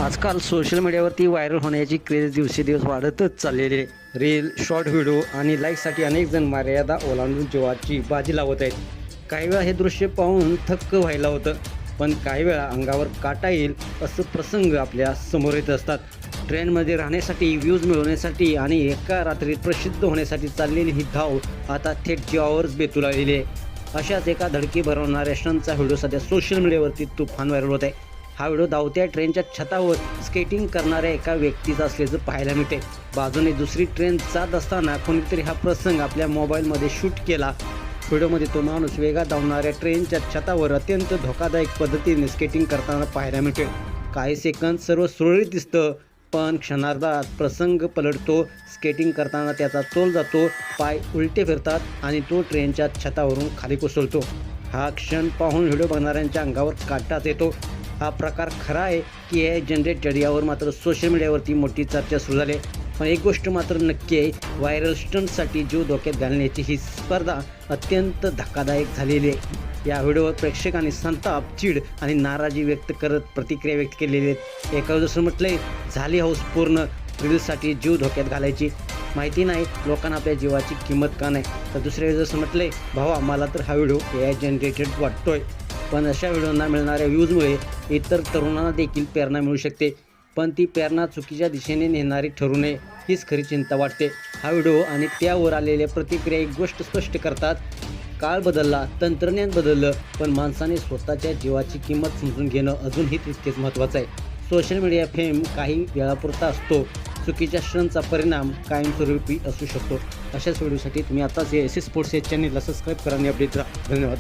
आजकाल सोशल मीडियावरती व्हायरल होण्याची क्रेज दिवसेदिवस वाढतच चाललेली आहे. रील, शॉर्ट व्हिडिओ आणि लाईकसाठी अनेक जण मर्यादा ओलांडून जीवाची बाजी लावत आहेत. काही वेळा हे दृश्य पाहून थक्क व्हायला होतं, पण काही वेळा अंगावर काटा येईल असं प्रसंग आपल्या समोर येत असतात. ट्रेंडमध्ये राहण्यासाठी, व्ह्यूज मिळवण्यासाठी आणि एका रात्रीत प्रसिद्ध होण्यासाठी चाललेली ही धाव आता थेट जीवावरच बेतू लागलेली आहे. अशाच एका धडकी भरवणाऱ्या क्षणांचा व्हिडिओ सध्या सोशल मीडियावरती तुफान व्हायरल होत आहे. हा व्हिडिओ धावत्या ट्रेनच्या छतावर स्केटिंग करणाऱ्या एका व्यक्तीचा असल्याचं पाहायला मिळते. बाजूने दुसरी ट्रेन जात असताना कोणीतरी हा प्रसंग आपल्या मोबाईलमध्ये शूट केला. व्हिडिओमध्ये तो माणूस वेगात धावणाऱ्या ट्रेनच्या छतावर अत्यंत धोकादायक पद्धतीने स्केटिंग करताना पाहायला मिळते. काही सेकंद सर्व सुरळीत दिसतं, पण क्षणार्धात प्रसंग पलटतो. स्केटिंग करताना त्याचा तोल जातो, पाय उलटे फिरतात आणि तो ट्रेनच्या छतावरून खाली कोसळतो. हा क्षण पाहून व्हिडिओ बघणाऱ्यांच्या अंगावर काटाच येतो. हा प्रकार खरा आहे की AI जनरेटेड, यावर मात्र सोशल मीडियावरती मोठी चर्चा सुरू झाली. पण एक गोष्ट मात्र नक्की आहे, व्हायरल स्टंटसाठी जीव धोक्यात घालण्याची ही स्पर्धा अत्यंत धक्कादायक झालेली आहे. या व्हिडिओवर प्रेक्षकांनी संताप, चीड आणि नाराजी व्यक्त करत प्रतिक्रिया व्यक्त केलेली आहेत. एका दुसरं म्हटलंय, झाली हौस पूर्ण, रील्ससाठी जीव धोक्यात घालायची. माहिती नाही लोकांना आपल्या जीवाची किंमत का नाही. तर दुसऱ्या जसं म्हटलंय, भावा मला तर हा व्हिडिओ AI जनरेटेड वाटतोय, पण अशा व्हिडिओंना मिळणाऱ्या व्ह्यूजमुळे इतर तरुणांना देखील प्रेरणा मिळू शकते, पण ती प्रेरणा चुकीच्या दिशेने नेणारी ठरू नये हीच खरी चिंता वाटते. हा व्हिडिओ आणि त्यावर आलेल्या प्रतिक्रिया एक गोष्ट स्पष्ट करतात, काळ बदलला, तंत्रज्ञान बदललं, पण माणसाने स्वतःच्या जीवाची किंमत समजून घेणं अजूनही तितकेच महत्त्वाचं आहे. सोशल मीडिया फेम काही वेळापुरता असतो, चुकीच्या क्षणांचा परिणाम कायमस्वरूपी असू शकतो. अशाच व्हिडिओसाठी तुम्ही आताच SC स्पोर्ट्स या चॅनलला सबस्क्राईब करा आणि अपडेट राहा. धन्यवाद.